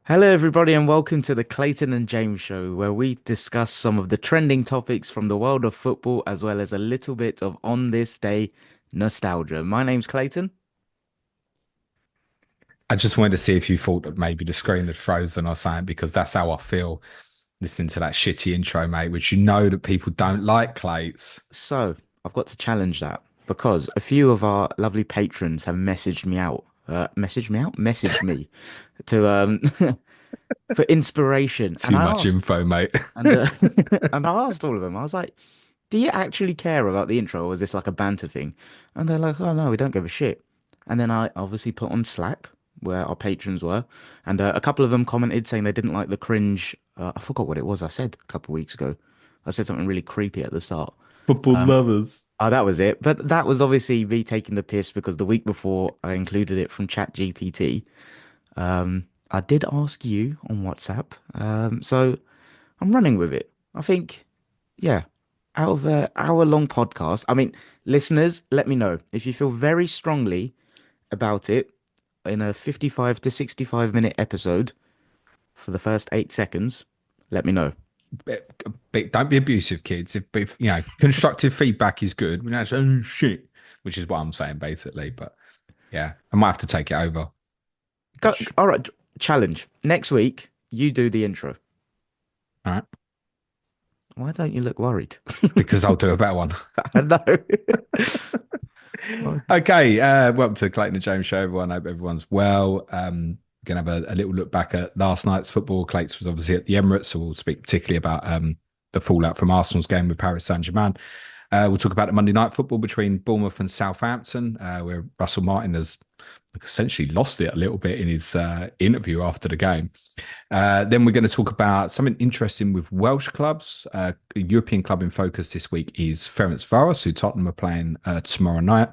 Hello, everybody, and welcome to the Clayton and James Show, where we discuss some of the trending topics from the world of football, as well as a little bit of on this day nostalgia. My name's Clayton. I just wanted to see if you thought that maybe the screen had frozen or something, because that's how I feel listening to that shitty intro, mate, which you know that people don't like, Clates. So, I've got to challenge that because a few of our lovely patrons have messaged me to for inspiration, and Too I much asked, info, mate. and and I asked all of them. I was like, "Do you actually care about the intro, or is this like a banter thing?" And they're like, "Oh no, we don't give a shit." And then I obviously put on Slack where our patrons were, and a couple of them commented saying they didn't like the cringe. I forgot what it was I said a couple of weeks ago. I said something really creepy at the start. Football lovers. Oh, that was it. But that was obviously me taking the piss because the week before I included it from ChatGPT. I did ask you on WhatsApp, so I'm running with it. I think, yeah, out of an hour-long podcast. I mean, listeners, let me know if you feel very strongly about it in a 55 to 65-minute episode for the first 8 seconds. Let me know. Don't be abusive, kids. If constructive feedback is good, we don't say, oh, shit, which is what I'm saying, basically. But yeah, I might have to take it over, Go, which, all right, challenge. Next week, you do the intro. all right, Why don't you look worried? because I'll do a better one. I know. Okay, welcome to the Clayton and James Show, everyone. I hope everyone's well. We're going to have a little look back at last night's football. Clayton was obviously at the Emirates, so we'll speak particularly about the fallout from Arsenal's game with Paris Saint-Germain. We'll talk about the Monday night football between Bournemouth and Southampton, where Russell Martin has essentially lost it a little bit in his interview after the game. Then we're going to talk about something interesting with Welsh clubs. A European club in focus this week is Ferencvaros, who Tottenham are playing tomorrow night.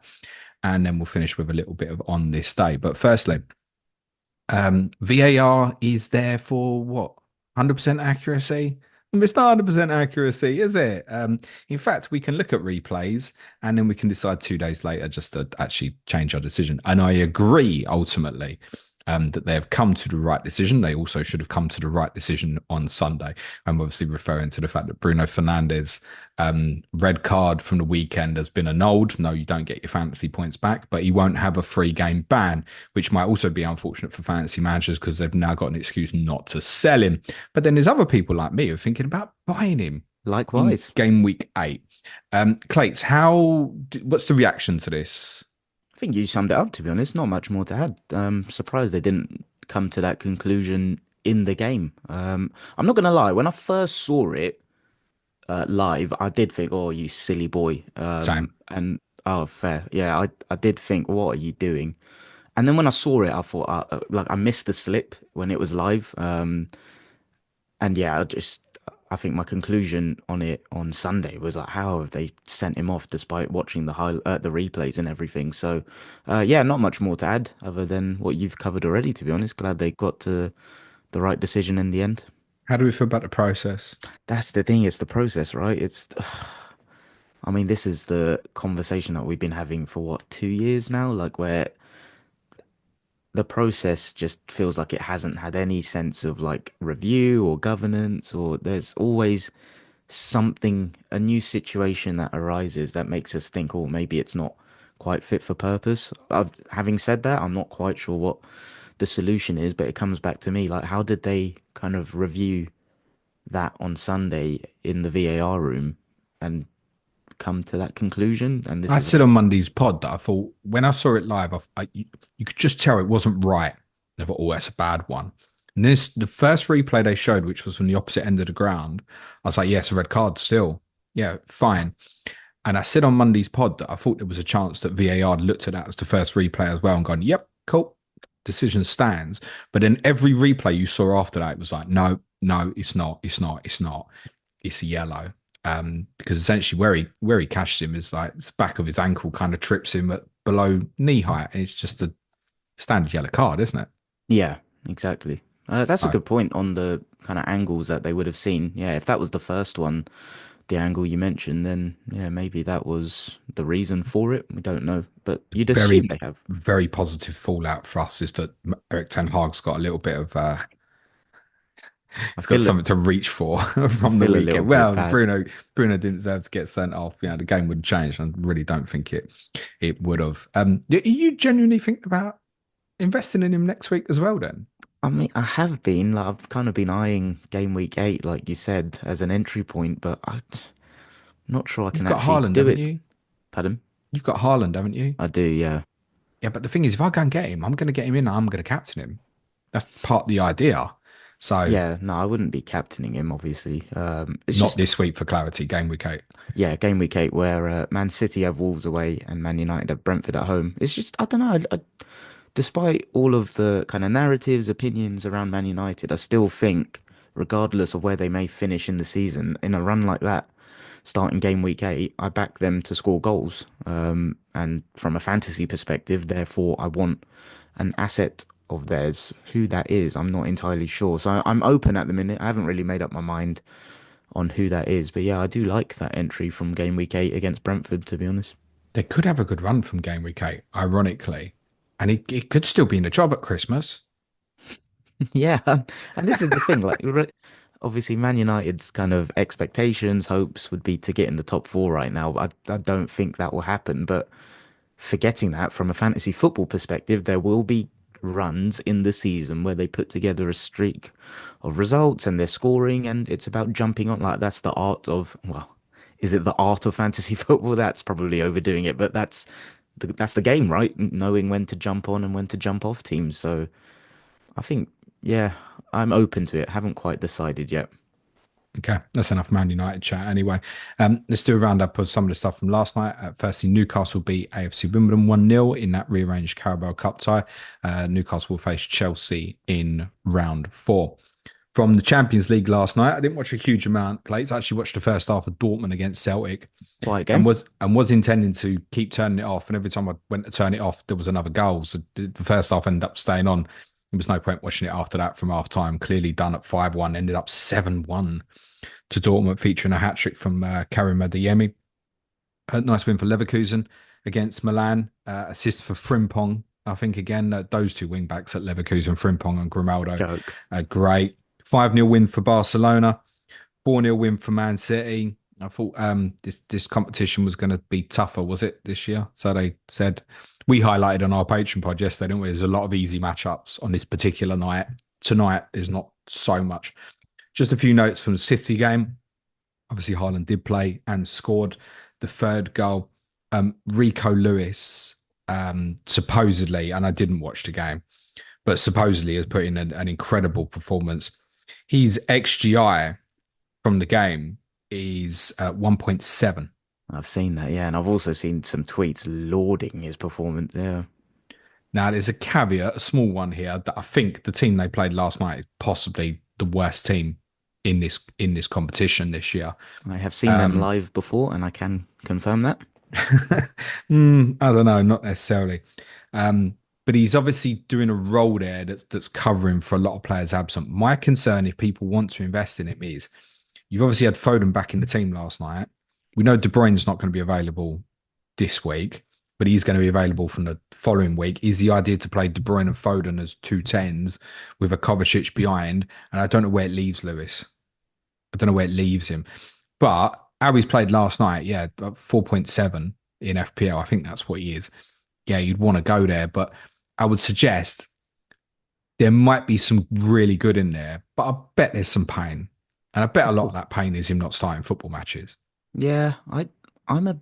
And then we'll finish with a little bit of on this day. But firstly, VAR is there for what? 100% accuracy? It's not 100% accuracy, is it? In fact, we can look at replays and then we can decide 2 days later just to actually change our decision. And I agree ultimately that they have come to the right decision. They also should have come to the right decision on Sunday. I'm obviously referring to the fact that Bruno Fernandes' red card from the weekend has been annulled. No, you don't get your fantasy points back, but he won't have a free game ban, which might also be unfortunate for fantasy managers because they've now got an excuse not to sell him. But then there's other people like me who are thinking about buying him in Likewise. game week 8. Clates, what's the reaction to this? I think you summed it up, to be honest. Not much more to add. Surprised they didn't come to that conclusion in the game. I'm not gonna lie, when I first saw it live, I did think, "Oh, you silly boy." Same. And oh, fair. Yeah, I did think, "What are you doing?" And then when I saw it, I thought, like, I missed the slip when it was live. And yeah, I think my conclusion on it on Sunday was like, how have they sent him off despite watching the replays and everything? So, yeah, not much more to add other than what you've covered already, to be honest. Glad they got to the right decision in the end. How do we feel about the process? That's the thing, it's the process, right? I mean, this is the conversation that we've been having for what, 2 years now? Like, where the process just feels like it hasn't had any sense of like review or governance, or there's always something, a new situation that arises that makes us think, oh, maybe it's not quite fit for purpose. Having said that, I'm not quite sure what the solution is, but it comes back to me like, how did they kind of review that on Sunday in the VAR room and come to that conclusion? And this I is, said on Monday's pod that I thought when I saw it live, you could just tell it wasn't right. I thought, oh, that's a bad one. And the first replay they showed, which was from the opposite end of the ground, I was like, yes, a red card still. Yeah, fine. And I said on Monday's pod that I thought there was a chance that VAR had looked at that as the first replay as well and gone, yep, cool, decision stands. But then every replay you saw after that, it was like, no, no, it's not. It's a yellow. Because essentially where he cashed him is like the back of his ankle kind of trips him at below knee height, and it's just a standard yellow card, isn't it? yeah, exactly. That's a So good point on the kind of angles that they would have seen. Yeah, if that was the first one, the angle you mentioned, then yeah, maybe that was the reason for it. We don't know, but you'd assume very, they have. very positive fallout for us is that Eric Ten Hag's got a little bit of I He's got feel it. something to reach for I from the feel a little weekend. bit Well, bad. Bruno didn't deserve to get sent off. The game would change. I really don't think it would have. You genuinely think about investing in him next week as well? Then I mean, I have been like I've kind of been eyeing game week 8, like you said, as an entry point, but I'm not sure I you've can got actually Haaland, do haven't it. you? Pardon? You've got Haaland, haven't you? I do, yeah. Yeah, but the thing is, if I go and get him, I'm going to get him in. I'm going to captain him. That's part of the idea. So Yeah, no, I wouldn't be captaining him, obviously. It's not just, this week for clarity. Game week 8. yeah, game week 8 where Man City have Wolves away and Man United have Brentford at home. It's just, I don't know. Despite all of the kind of narratives, opinions around Man United, I still think, regardless of where they may finish in the season, in a run like that, starting game week 8, I back them to score goals. And from a fantasy perspective, therefore, I want an asset of theirs. Who that is, I'm not entirely sure. So I'm open at the minute. I haven't really made up my mind on who that is. But yeah, I do like that entry from game week 8 against Brentford, to be honest. They could have a good run from game week 8, ironically, and it could still be in a job at Christmas. Yeah, and this is the thing, like obviously Man United's kind of expectations, hopes would be to get in the top 4 right now. I don't think that will happen, but forgetting that from a fantasy football perspective, there will be runs in the season where they put together a streak of results and they're scoring, and it's about jumping on. Like that's the art of, well, is it the art of fantasy football? That's probably overdoing it, but that's the game, right? Knowing when to jump on and when to jump off teams. So I think, yeah, I'm open to it. Haven't quite decided yet. Okay, that's enough Man United chat anyway. Let's do a roundup of some of the stuff from last night. Firstly, Newcastle beat AFC Wimbledon 1-0 in that rearranged Carabao Cup tie. Newcastle will face Chelsea in round 4. From the Champions League last night, I didn't watch a huge amount, Clates. I actually watched the first half of Dortmund against Celtic Quiet and game. was intending to keep turning it off. And every time I went to turn it off, there was another goal. So the first half ended up staying on. There was no point watching it after that from half time. Clearly done at 5-1, ended up 7-1 to Dortmund, featuring a hat trick from Karim Adeyemi. A nice win for Leverkusen against Milan. Assist for Frimpong. I think, again, those two wing backs at Leverkusen, Frimpong and Grimaldo, Joke. great. 5-0 win for Barcelona. 4-0 win for Man City. I thought this competition was going to be tougher, was it, this year? So they said. We highlighted on our Patreon pod yesterday, didn't we? There's a lot of easy matchups on this particular night. Tonight is not so much. Just a few notes from the City game. Obviously, Haaland did play and scored the third goal. Rico Lewis, supposedly, and I didn't watch the game, but supposedly has put in an incredible performance. His XGI from the game is 1.7. I've seen that, yeah, and I've also seen some tweets lauding his performance. Yeah, Now, there's a caveat, a small one here, that I think the team they played last night is possibly the worst team in this competition this year. I have seen them Um, live before, and I can confirm that. I don't know, not necessarily. But he's obviously doing a role there that's covering for a lot of players absent. My concern, if people want to invest in him, is you've obviously had Foden back in the team last night. We know De Bruyne's not going to be available this week, but he's going to be available from the following week. Is the idea to play De Bruyne and Foden as two tens with a Kovacic behind? And I don't know where it leaves Lewis. I don't know where it leaves him. But how he's played last night, yeah, 4.7 in FPL. I think that's what he is. Yeah, you'd want to go there, but I would suggest there might be some really good in there, but I bet there's some pain. And I bet a Of lot of course. that pain is him not starting football matches. Yeah, I'm a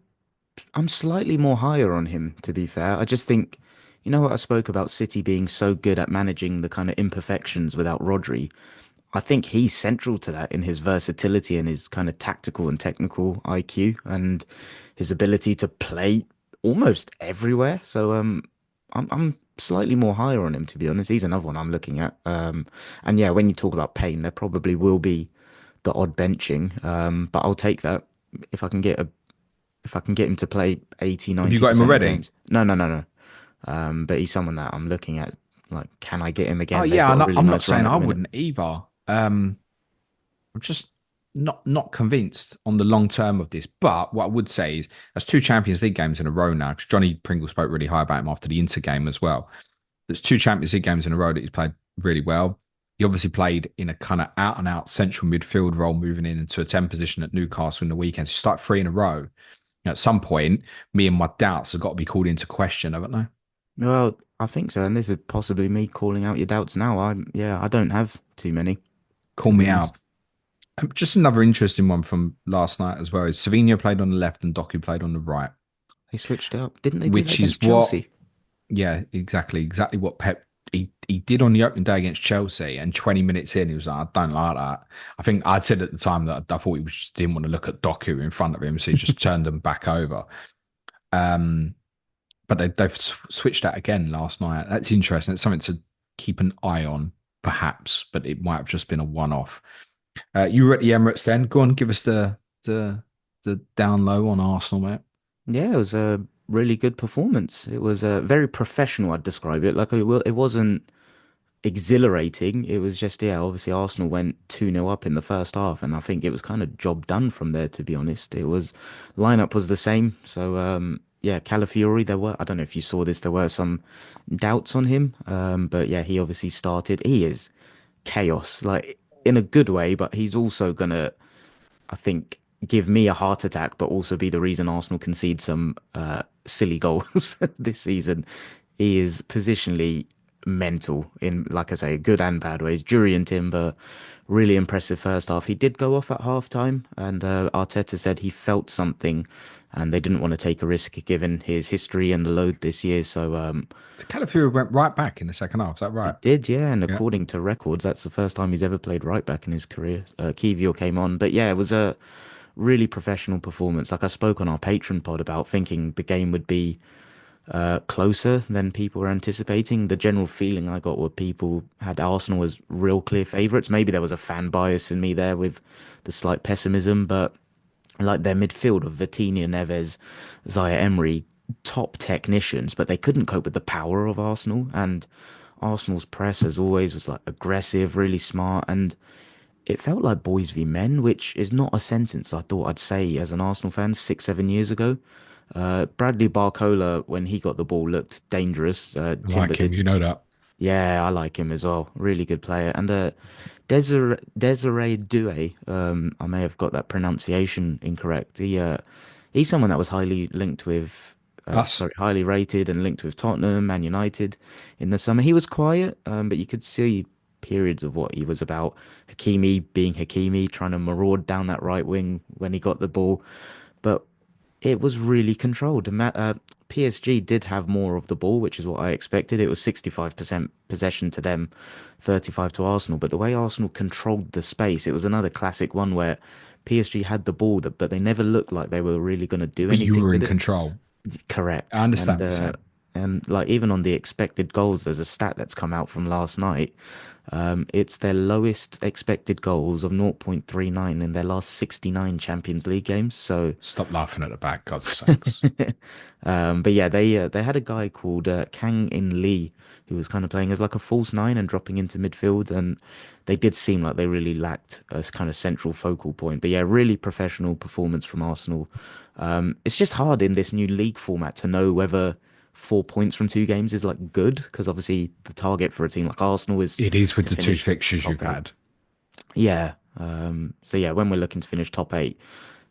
I'm slightly more higher on him, to be fair. I just think, you know what I spoke about City being so good at managing the kind of imperfections without Rodri. I think he's central to that in his versatility and his kind of tactical and technical IQ and his ability to play almost everywhere. So I'm slightly more higher on him, to be honest. He's another one I'm looking at. And yeah, when you talk about pain, there probably will be the odd benching. But I'll take that if I can get a if I can get him to play 80, Have you ninety got him percent of already? games. No, no, no, no. But he's someone that I'm looking at. Like, can I get him Oh again? They've yeah, got a really I'm not nice run saying at I the minute. wouldn't either. I'm just not convinced on the long term of this. But what I would say is that's two Champions League games in a row now. Because Johnny Pringle spoke really high about him after the Inter game as well. There's two Champions League games in a row that he's played really well. He he obviously played in a kind of out and out central midfield role, moving in into a 10 position at Newcastle in the weekend. So you start three in a row. At some point, me and my doubts have got to be called into question, haven't they? Well, I think so, and this is possibly me calling out your doubts now. Yeah, I don't have too many, Call to be me honest. out. Just another interesting one from last night as well is Savinho played on the left and Doku played on the right, They switched it up. Didn't they do that which against is what, Chelsea? yeah, exactly what Pep he did on the opening day against Chelsea. And 20 minutes in, he was like, I don't like that. I think I'd said at the time that I thought he just didn't want to look at Doku in front of him, so he just turned them back over. Um, but they've switched that again last night. That's interesting. It's something to keep an eye on, perhaps, but it might have just been a one-off. You were at the Emirates then. Go on, give us the down low on Arsenal, mate. Yeah, it was a really good performance. It was very professional, I'd describe it. It wasn't exhilarating. It was just, yeah, obviously Arsenal went 2-0 up in the first half, and I think it was kind of job done from there, to be honest. It was lineup was the same. So yeah, Calafiori, I don't know if you saw this, there were some doubts on him. But yeah, he obviously started. He is chaos, like in a good way, but he's also gonna, I think, give me a heart attack, but also be the reason Arsenal concede some silly goals this season. He is positionally mental in, like I say, good and bad ways. Jurian Timber, really impressive first half. He did go off at half time, and Arteta said he felt something, and they didn't want to take a risk given his history and the load this year. So Calafiori went right back in the second half. Is that he right? did, yeah, and Yeah. according to records, that's the first time he's ever played right back in his career. Kiwior came on, but yeah, it was a really professional performance. Like I spoke on our Patreon pod about thinking the game would be closer than people were anticipating. The general feeling I got were people had Arsenal as real clear favourites. Maybe there was a fan bias in me there with the slight pessimism, but like their midfield of Vitinha, Neves, Zaya Emery, top technicians, but they couldn't cope with the power of Arsenal. And Arsenal's press, as always, was like aggressive, really smart, and it felt like boys v men, which is not a sentence I thought I'd say as an Arsenal fan 6, 7 years ago. Bradley Barcola, when he got the ball, looked dangerous. I Timber like him. did. You know that. Yeah, I like him as well. Really good player. And Desiree Doué, I may have got that pronunciation incorrect. He's someone that was highly linked with, Us. sorry, highly rated and linked with Tottenham, Man United in the summer. He was quiet, but you could see periods of what he was about. Hakimi being Hakimi, trying to maraud down that right wing when he got the ball. But it was really controlled. PSG did have more of the ball, which is what I expected. It was 65% possession to them, 35 to Arsenal. But the way Arsenal controlled the space, it was another classic one where PSG had the ball, but they never looked like they were really going to do But you anything were in with it. control. I Correct. understand what you're saying. And like even on the expected goals, there's a stat that's come out from last night. It's their lowest expected goals of 0.39 in their last 69 Champions League games. So Stop laughing at the back, God's sakes. but yeah, they had a guy called Kang In Lee who was kind of playing as like a false nine and dropping into midfield, and they did seem like they really lacked a kind of central focal point. But yeah, really professional performance from Arsenal. It's just hard in this new league format to know whether 4 points from two games is like good, because obviously the target for a team like Arsenal is It is with to the two finish fixtures you've top eight. had. Yeah. So yeah, when we're looking to finish top eight,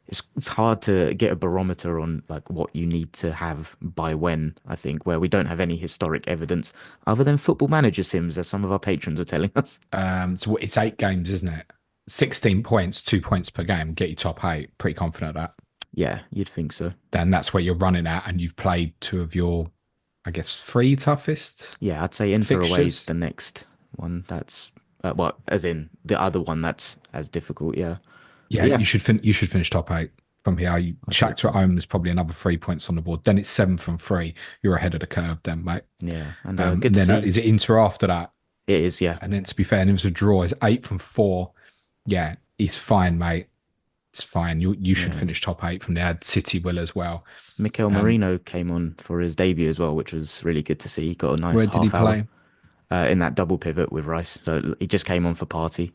it's hard to get a barometer on like what you need to have by when, I think, where we don't have any historic evidence other than football manager sims, as some of our patrons are telling us. So it's 8 games, isn't it? 16 points, 2 points per game, get you top eight. Pretty confident of that. Yeah, you'd think so. Then that's where you're running at, and you've played two of your, I guess, three toughest Yeah, I'd say Inter away is fixtures. the next one. That's well, as in the other one that's as difficult. Yeah, but Yeah, yeah, you should finish top eight from here. You I'd hope Shakhtar at so. home, there's probably another 3 points on the board. Then it's 7 from 3. You're ahead of the curve, then, mate. Yeah, and good And to then see. is it Inter after that? It is. Yeah, And then to be fair, and it was a draw. It's 8 from 4. Yeah, it's fine, mate. It's fine. You should yeah. finish top eight from there. City will as well. Mikel Um, Marino came on for his debut as well, which was really good to see. He got a nice where did he half hour play? in that double pivot with Rice. So he just came on for Party.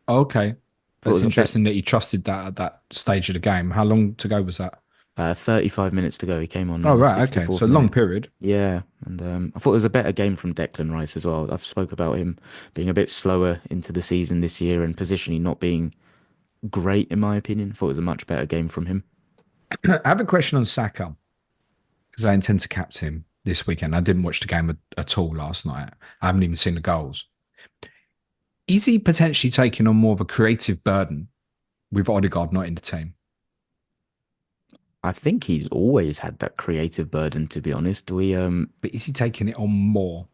Okay, Thought it that's was a bet. interesting that you trusted that at that stage of the game. How long to go was that? 35 minutes to go. He came on Oh, in the right. Okay. 64th So long minute. period. Yeah, and I thought it was a better game from Declan Rice as well. I've spoke about him being a bit slower into the season this year and positionally not being great in my opinion. Thought it was a much better game from him. I have a question on Saka because I intend to captain him this weekend. I didn't watch the game at all last night. I haven't even seen the goals. Is he potentially taking on more of a creative burden with Odegaard not in the team? I think he's always had that creative burden, to be honest. We But is he taking it on more?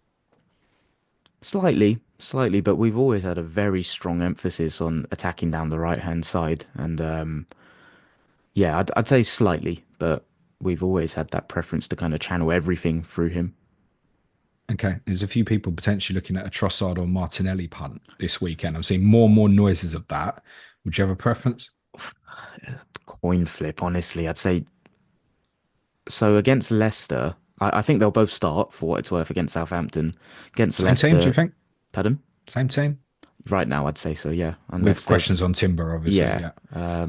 slightly, but we've always had a very strong emphasis on attacking down the right hand side, and yeah, I'd say slightly, but we've always had that preference to kind of channel everything through him. Okay, there's a few people potentially looking at a Trossard or Martinelli punt this weekend. I'm seeing more and more noises of that. Would you have a preference? Coin flip, honestly, I'd say so against Leicester. I think they'll both start for what it's worth against Southampton. Against Same team, do you Leicester, think? pardon? Same team? Right now, I'd say so, yeah. With Unless there's, questions on Timber, obviously. yeah. Yeah.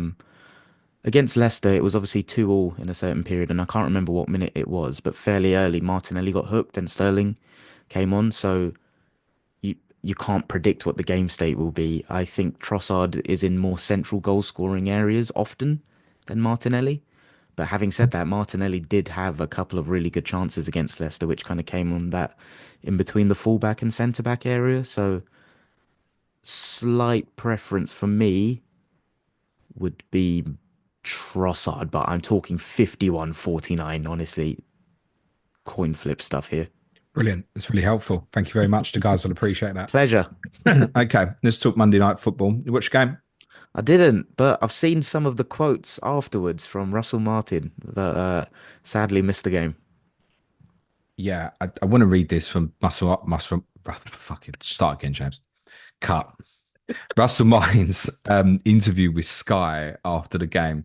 Against Leicester, it was obviously 2-2 in a certain period, and I can't remember what minute it was, but fairly early, Martinelli got hooked and Sterling came on, so you can't predict what the game state will be. I think Trossard is in more central goal scoring areas often than Martinelli. But having said that, Martinelli did have a couple of really good chances against Leicester, which kind of came on that in between the fullback and centre back area. So slight preference for me would be Trossard, but I'm talking 51-49, honestly. Coin flip stuff here. Brilliant. That's really helpful. Thank you very much to guys. I'll appreciate that. Pleasure. Okay, let's talk Monday Night Football. You watch the game? I didn't, but I've seen some of the quotes afterwards from Russell Martin that sadly missed the game. Yeah, I want to read this from Muscle. Fucking start again, James. Cut. Russell Martin's interview with Sky after the game,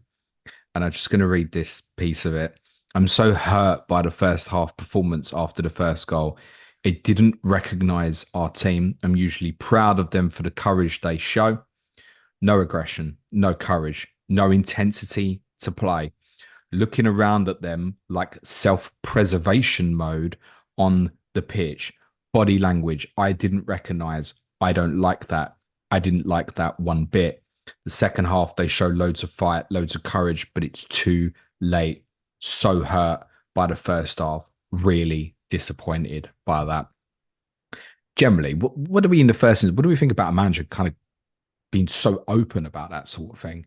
and I'm just going to read this piece of it. I'm so hurt by the first half performance after the first goal. It didn't recognize our team. I'm usually proud of them for the courage they show. No aggression, no courage, no intensity to play. Looking around at them like self-preservation mode on the pitch. Body language, I didn't recognize. I don't like that. I didn't like that one bit. The second half, they show loads of fight, loads of courage, but it's too late. So hurt by the first half. Really disappointed by that. Generally, what do we in the first instance, what do we think about a manager kind of being so open about that sort of thing?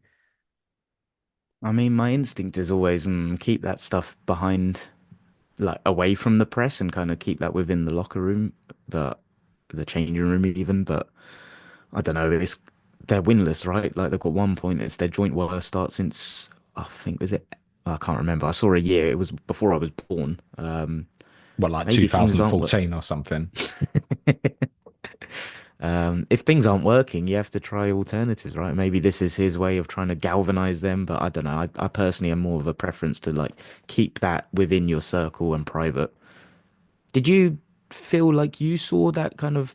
I mean, my instinct is always keep that stuff behind, like away from the press and kind of keep that within the locker room, but the changing room even. But I don't know. They're winless, right? Like they've got 1 point. It's their joint worst start since I think was it. I can't remember. I saw a year. It was before I was born. Well, like Maybe things aren't. 2014 or something. If things aren't working, you have to try alternatives, right? Maybe this is his way of trying to galvanize them, but I don't know. I personally am more of a preference to like keep that within your circle and private. Did you feel like you saw that kind of?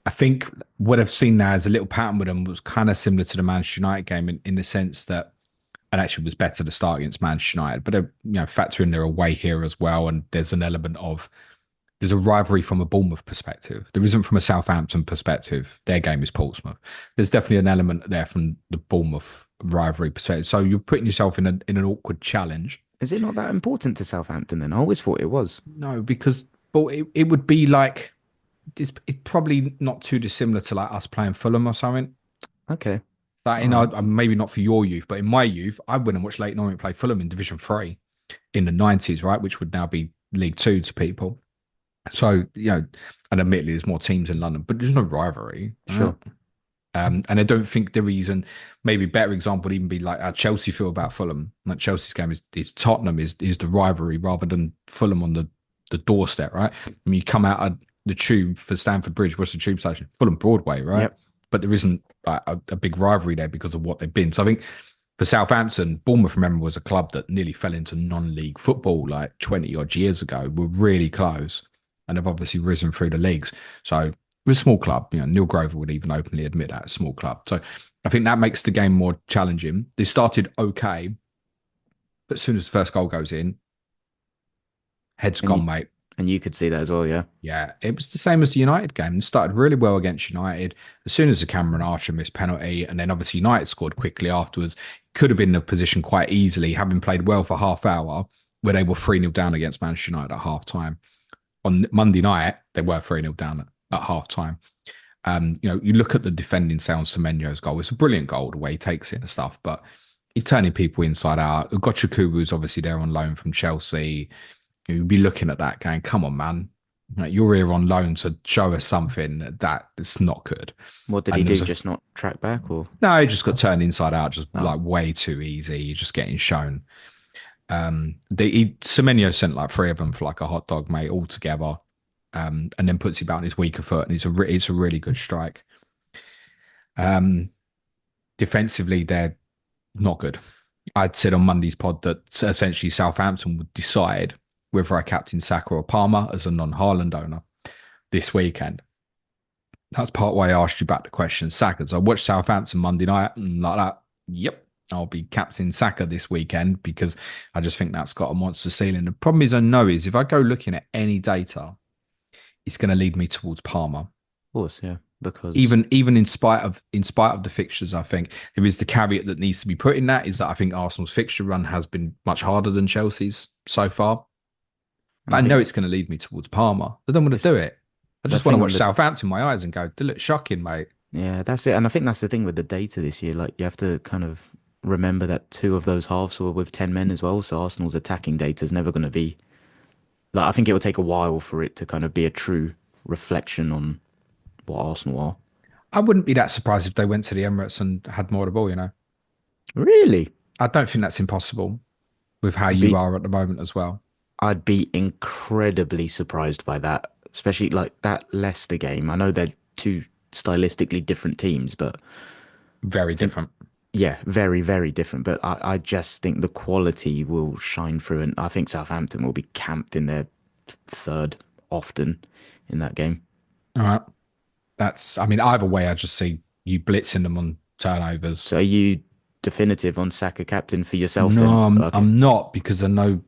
I think what I've seen now is a little pattern with them was kind of similar to the Manchester United game in the sense that and actually was better to start against Manchester United, but factor in their away here as well, and there's an element of there's a rivalry from a Bournemouth perspective. There isn't from a Southampton perspective. Their game is Portsmouth. There's definitely an element there from the Bournemouth rivalry perspective. So you're putting yourself in an awkward challenge. Is it not that important to Southampton then? I always thought it was. No, because well, it would be like it's probably not too dissimilar to like us playing Fulham or something. Okay. Like All right. maybe not for your youth, but in my youth, I went and watched Leighton Orient play Fulham in Division Three in the '90s, right, which would now be League Two to people. So and admittedly, there's more teams in London, but there's no rivalry. Right? Sure. And I don't think the reason, maybe a better example would even be like how Chelsea feel about Fulham. Like Chelsea's game is Tottenham is the rivalry rather than Fulham on the doorstep, right? I mean, you come out of the tube for Stamford Bridge, what's the tube station? Fulham Broadway, right? Yep. But there isn't a big rivalry there because of what they've been. So I think for Southampton, Bournemouth, remember, was a club that nearly fell into non-league football like 20 odd years ago. We're really close and have obviously risen through the leagues. So we're a small club. Neil Grover would even openly admit that, a small club. So I think that makes the game more challenging. They started okay. But as soon as the first goal goes in, head's And you gone, mate. and you could see that as well, yeah. Yeah, it was the same as the United game. It started really well against United. As soon as the Cameron Archer missed penalty, and then obviously United scored quickly afterwards, could have been in a position quite easily, having played well for half hour, where they were 3-0 down against Manchester United at half time. On Monday night, they were 3-0 down at half time. You look at the defending Sound Semenyo's goal. It's a brilliant goal, the way he takes it and stuff, but he's turning people inside out. Gochukubu's obviously there on loan from Chelsea. You'd be looking at that going, come on, man. Like, you're here on loan to show us something that is not good. What did he And there do? was Just not track back or no, he just got turned inside out, just oh, like way too easy. You're just getting shown. Semenyo sent like three of them for like a hot dog, mate, all together. And then puts him out on his weaker foot, and it's a really good strike. Um, Defensively, they're not good. I'd said on Monday's pod that essentially Southampton would decide whether I captain Saka or Palmer as a non-Haaland owner this weekend. That's part why I asked you back the question, Saka. So I watched Southampton Monday night and like that. Yep, I'll be captain Saka this weekend because I just think that's got a monster ceiling. The problem is I know is if I go looking at any data, it's going to lead me towards Palmer. of course, yeah. Because Even in spite of the fixtures, I think there is the caveat that needs to be put in that is that I think Arsenal's fixture run has been much harder than Chelsea's so far. and But I I know think it's going to lead me towards Palmer. I don't want to it's do it. I the just want to thing watch with the Southampton in my eyes and go, they look shocking, mate. yeah, that's it. And I think that's the thing with the data this year. Like you have to kind of remember that two of those halves were with 10 men as well. So Arsenal's attacking data is never going to be like I think it will take a while for it to kind of be a true reflection on what Arsenal are. I wouldn't be that surprised if they went to the Emirates and had more of the ball. Really? I don't think that's impossible with how I'd you be are at the moment as well. I'd be incredibly surprised by that, especially like that Leicester game. I know they're two stylistically different teams, but Very I think different. yeah, very, very different. But I just think the quality will shine through, and I think Southampton will be camped in their third often in that game. All right. I mean, either way, I just see you blitzing them on turnovers. So are you definitive on Saka captain for yourself then? No, I'm Okay. I'm not because I know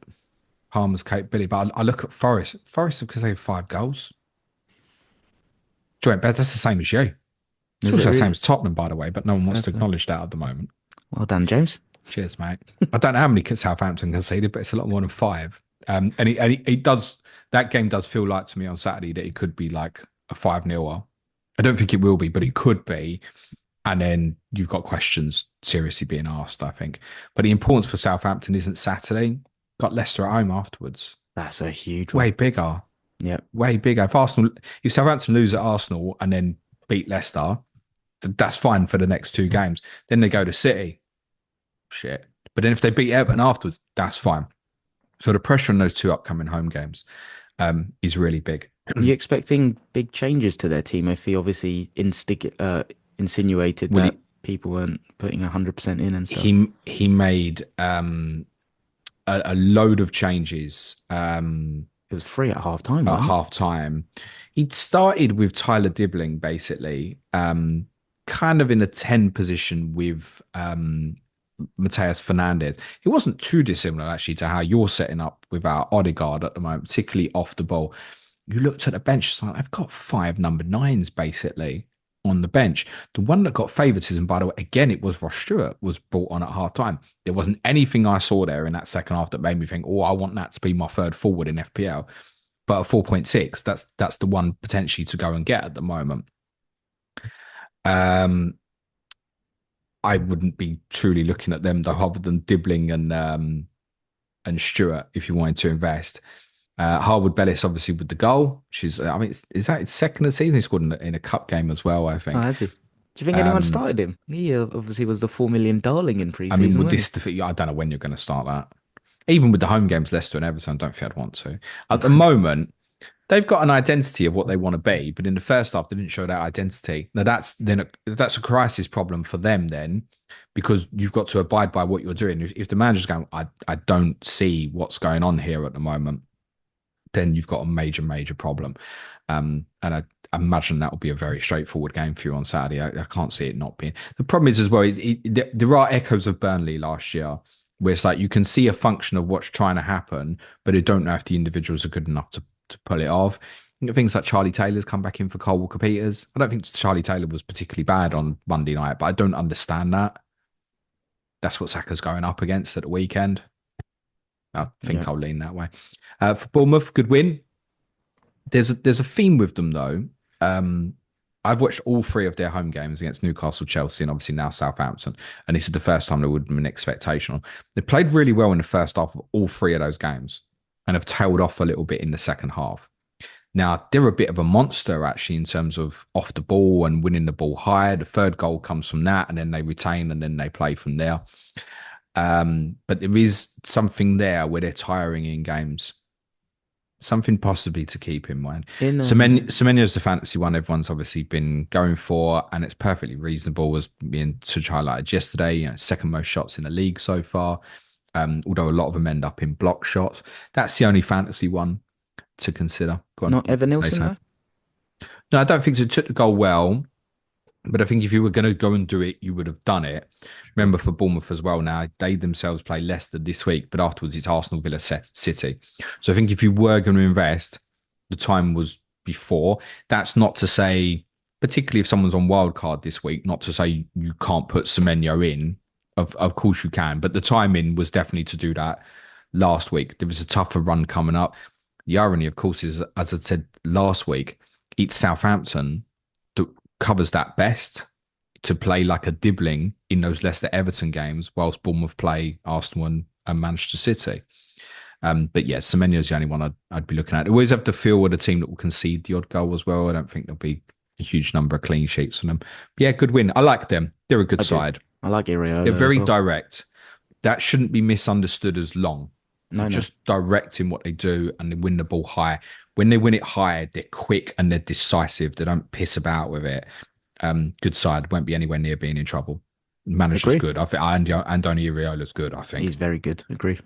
Palmer's capability, but I look at Forest. Forest because they have 5 goals. Joint bet, that's the same as you. It's Is it also the same really? as Tottenham, by the way, but no one wants Fair to play. acknowledge that at the moment. Well done, James. Cheers, mate. I don't know how many Southampton conceded, but it's a lot more than five. And he does that game does feel like to me on Saturday that it could be like a 5-0. I don't think it will be, but it could be. And then you've got questions seriously being asked, I think. But the importance for Southampton isn't Saturday. Got Leicester at home afterwards. That's a huge Way one. bigger. Yep. Way bigger. If Southampton lose at Arsenal and then beat Leicester, that's fine for the next 2 games. Then they go to City. Shit. But then if they beat Everton afterwards, that's fine. So the pressure on those 2 upcoming home games is really big. Are you expecting big changes to their team if he obviously insinuated Well, that people weren't putting 100% in and stuff? he made a load of changes It was free at half time, at wasn't it? half time. He'd started with Tyler Dibbling, basically, kind of in a 10 position with Mateus Fernandes. It wasn't too dissimilar, actually, to how you're setting up with our Odegaard at the moment, particularly off the ball. You looked at the bench, it's like, I've got 5 number 9s, basically, on the bench. The one that got favouritism, by the way, again, it was Ross Stewart, was brought on at half time. There wasn't anything I saw there in that second half that made me think, oh, I want that to be my third forward in FPL. But at 4.6, that's the one potentially to go and get at the moment. Um, I wouldn't be truly looking at them though, other than Dibbling and Stewart if you wanted to invest. Harwood Bellis obviously with the goal. I mean, is that his second of the season? He scored in a cup game as well, I Oh, think. has he? Do you think anyone Um, started him? He obviously was the 4 million darling in I mean, pre-season, with wasn't this defeat, I don't know when you're going to start that. Even with the home games, Leicester and Everton, I don't think I'd want to. At the moment, they've got an identity of what they want to be, but in the first half, they didn't show that identity. Now that's a crisis problem for them then, because you've got to abide by what you're doing. If the manager's going, I don't see what's going on here at the moment, then you've got a major, major problem. And I imagine that will be a very straightforward game for you on Saturday. I can't see it not being. The problem is as well, there are echoes of Burnley last year where it's like you can see a function of what's trying to happen, but you don't know if the individuals are good enough to pull it off. You know, things like Charlie Taylor's come back in for Cole Walker-Peters. I don't think Charlie Taylor was particularly bad on Monday night, but I don't understand that. That's what Saka's going up against at the weekend. I Yeah. think I'll lean that way. For Bournemouth, good win. There's a theme with them though. Um, I've watched all three of their home games against Newcastle, Chelsea, and obviously now Southampton. And this is the first time there would have been an expectation on. They played really well in the first half of all three of those games and have tailed off a little bit in the second half. Now, they're a bit of a monster actually in terms of off the ball and winning the ball high. The third goal comes from that, and then they retain and then they play from there. But there is something there where they're tiring in games. Something possibly to keep in mind. In Semenyo's the fantasy one everyone's obviously been going for, and it's perfectly reasonable, as being such highlighted yesterday. You know, second most shots in the league so far. Although a lot of them end up in block shots. That's the only fantasy one to consider. Go on, not Evan Nilsson Nathan. though. No, I don't think so. Took the goal well. But I think if you were going to go and do it, you would have done it. Remember for Bournemouth as well now, they themselves play Leicester this week, but afterwards it's Arsenal, Villa, City. So I think if you were going to invest, the time was before. That's not to say, particularly if someone's on wildcard this week, not to say you can't put Semenyo in. Of course you can, but the timing was definitely to do that last week. There was a tougher run coming up. The irony, of course, is, as I said last week, it's Southampton that covers that best to play like a dibbling in those Leicester Everton games, whilst Bournemouth play Arsenal and Manchester City. But yeah, Semenyo's the only one I'd be looking at. I always have to feel with a team that will concede the odd goal as well. I don't think there'll be a huge number of clean sheets on them. But yeah, good win. I like them. They're a good I do. side. I like They're Iriola as very well. direct. That shouldn't be misunderstood as long. They're No, no. just direct in what they do and they win the ball high. When they win it high, they're quick and they're decisive. They don't piss about with it. Good side. Won't be anywhere near being in trouble. Manager's Agree. good. I think Andoni Iriola's good, I think. He's very good. Agree.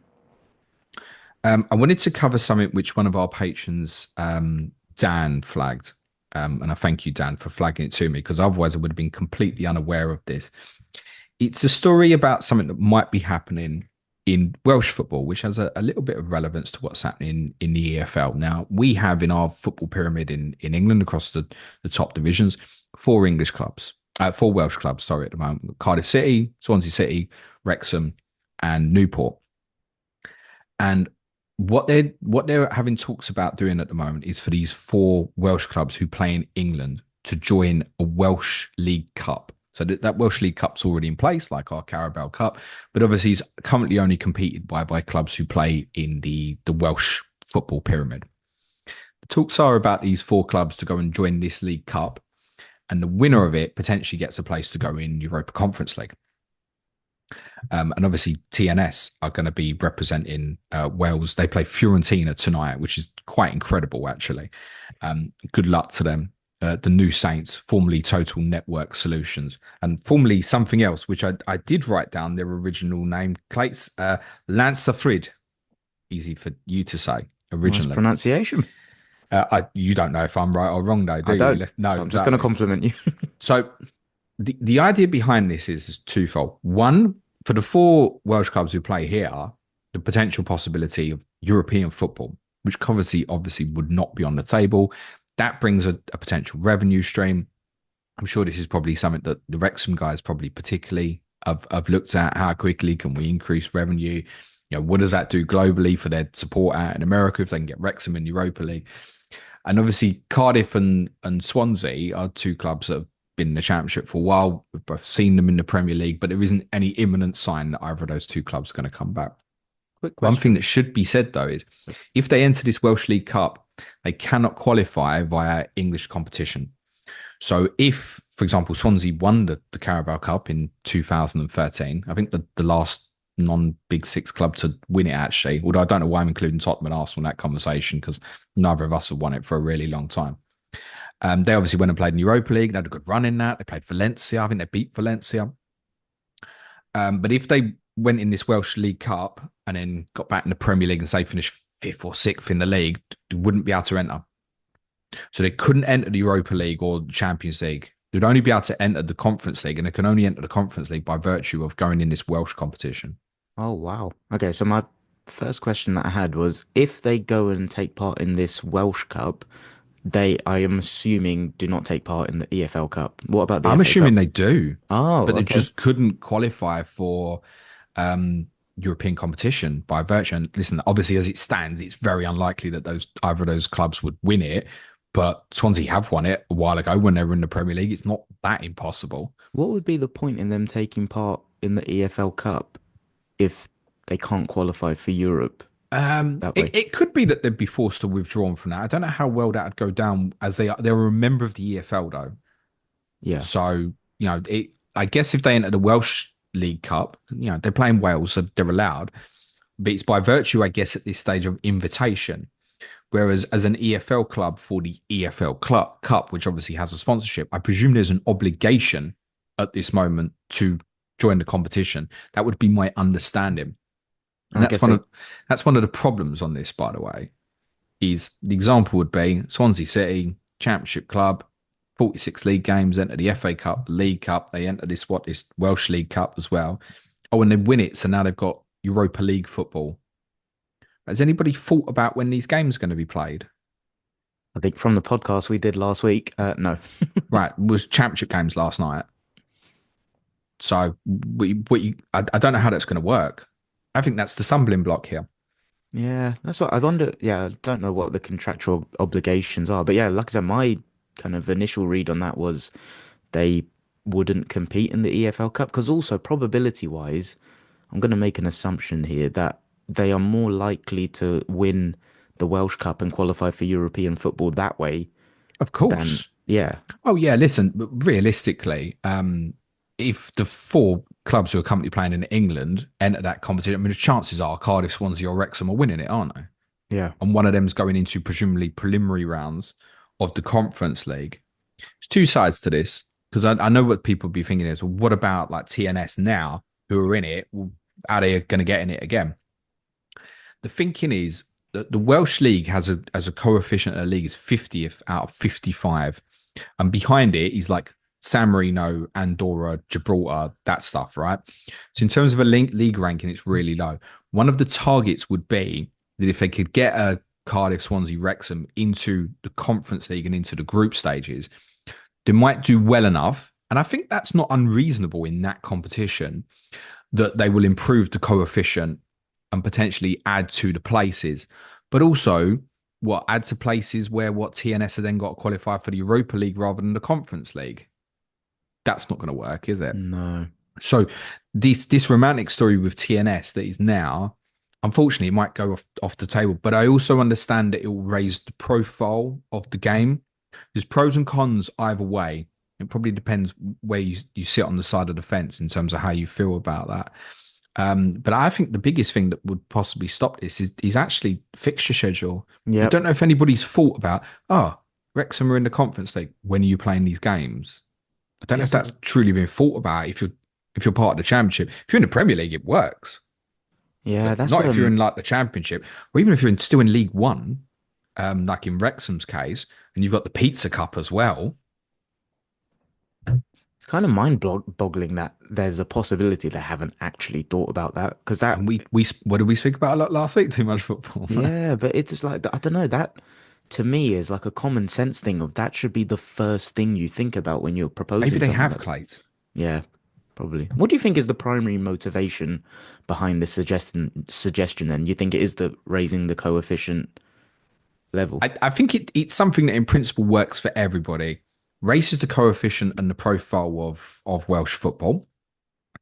I wanted to cover something which one of our patrons, Dan, flagged. And I thank you, Dan, for flagging it to me, because otherwise I would have been completely unaware of this. It's a story about something that might be happening in Welsh football, which has a little bit of relevance to what's happening in the EFL. Now, we have in our football pyramid in England across the top divisions, four English clubs, four Welsh clubs, sorry, at the moment. Cardiff City, Swansea City, Wrexham, and Newport. And what they're having talks about doing at the moment is for these four Welsh clubs who play in England to join a Welsh League Cup. So that Welsh League Cup's already in place, like our Carabao Cup, but obviously it's currently only competed by clubs who play in the Welsh football pyramid. The talks are about these four clubs to go and join this League Cup, and the winner of it potentially gets a place to go in Europa Conference League. And obviously TNS are going to be representing Wales. They play Fiorentina tonight, which is quite incredible, actually. Good luck to them. The New Saints, formerly Total Network Solutions, and formerly something else, which I did write down their original name, Clates, Lancefrid. Easy for you to say Nice originally. pronunciation. You don't know if I'm right or wrong, though, do I you? don't. No, So I'm just going to compliment you. So the idea behind this is twofold. One, for the four Welsh clubs who play here, the potential possibility of European football, which obviously would not be on the table. That brings a potential revenue stream. I'm sure this is probably something that the Wrexham guys probably particularly have looked at. How quickly can we increase revenue? You know, what does that do globally for their support out in America if they can get Wrexham in Europa League? And obviously Cardiff and Swansea are two clubs that have been in the Championship for a while. We've both seen them in the Premier League, but there isn't any imminent sign that either of those two clubs are going to come back. Quick One question. thing that should be said, though, is if they enter this Welsh League Cup, they cannot qualify via English competition. So if, for example, Swansea won the Carabao Cup in 2013, I think the last non-Big Six club to win it, actually, although I don't know why I'm including Tottenham and Arsenal in that conversation, because neither of us have won it for a really long time. They obviously went and played in Europa League. They had a good run in that. They played Valencia. I think they beat Valencia. But if they went in this Welsh League Cup and then got back in the Premier League and say finished fifth or sixth in the league, they wouldn't be able to enter. So they couldn't enter the Europa League or the Champions League. They'd only be able to enter the Conference League, and they can only enter the Conference League by virtue of going in this Welsh competition. Oh, wow. Okay, so my first question that I had was if they go and take part in this Welsh Cup, they, I am assuming, do not take part in the EFL Cup. What about the I'm FA assuming Cup? they do, Oh, but they okay. just couldn't qualify for um, European competition by virtue. And listen, obviously, as it stands, it's very unlikely that those either of those clubs would win it. But Swansea have won it a while ago when they were in the Premier League. It's not that impossible. What would be the point in them taking part in the EFL Cup if they can't qualify for Europe that way? It could be that they'd be forced to withdraw from that. I don't know how well that would go down as they're a member of the EFL though. Yeah. So, I guess if they enter the Welsh League Cup, they're playing Wales, so they're allowed. But it's by virtue, I guess, at this stage of invitation. Whereas as an EFL club for the EFL Club Cup, which obviously has a sponsorship, I presume there's an obligation at this moment to join the competition. That would be my understanding. And I guess they, that's one of the problems on this, by the way, is the example would be Swansea City, Championship club, 46 league games, enter the FA Cup, League Cup, they enter this Welsh League Cup as well. Oh, and they win it, so now they've got Europa League football. Has anybody thought about when these games are going to be played? I think from the podcast we did last week, no. Right, it was championship games last night. So I don't know how that's going to work. I think that's the stumbling block here. Yeah, that's what I wonder. Yeah, I don't know what the contractual obligations are, but yeah, like I said, my kind of initial read on that was they wouldn't compete in the EFL Cup because also probability wise, I'm going to make an assumption here that they are more likely to win the Welsh Cup and qualify for European football that way Of than, course. yeah, Oh yeah, listen, but realistically, if the four clubs who are currently playing in England enter that competition, I mean, the chances are Cardiff, Swansea, or Wrexham are winning it, aren't they? yeah. And one of them's going into presumably preliminary rounds of the Conference League. There's two sides to this because I know what people be thinking is, well, what about like TNS now who are in it? Well, are they going to get in it again? The thinking is that the Welsh League has a coefficient of the league is 50th out of 55, and behind it is like San Marino, Andorra, Gibraltar, that stuff, right? So in terms of a league ranking, it's really low. One of the targets would be that if they could get a Cardiff, Swansea, Wrexham into the Conference League and into the group stages, they might do well enough. And I think that's not unreasonable in that competition that they will improve the coefficient and potentially add to the places. But also, what add to places where what TNS have then got to qualify for the Europa League rather than the Conference League. That's not going to work, is it? No. So this romantic story with TNS that is now, unfortunately, it might go off the table. But I also understand that it will raise the profile of the game. There's pros and cons either way. It probably depends where you sit on the side of the fence in terms of how you feel about that. But I think the biggest thing that would possibly stop this is actually fixture schedule. I Yep. don't know if anybody's thought about, oh, Wrexham are in the Conference League. When are you playing these games? I don't know if It's that's truly been thought about. If you're part of the Championship, if you're in the Premier League, it works, yeah, but that's not if you're in like the Championship, or even if you're still in League One, like in Wrexham's case, and you've got the Pizza Cup as well. it's kind of mind-boggling that there's a possibility they haven't actually thought about that because that And we what did we speak about a lot last week? Too much football. yeah, but it's just like I don't know that to me is like a common sense thing of that should be the first thing you think about when you're Maybe proposing they something have like that. Clates. Yeah, probably. What do you think is the primary motivation behind this suggestion then? You think it is the raising the coefficient level? I think it's something that in principle works for everybody. Raises the coefficient and the profile of Welsh football.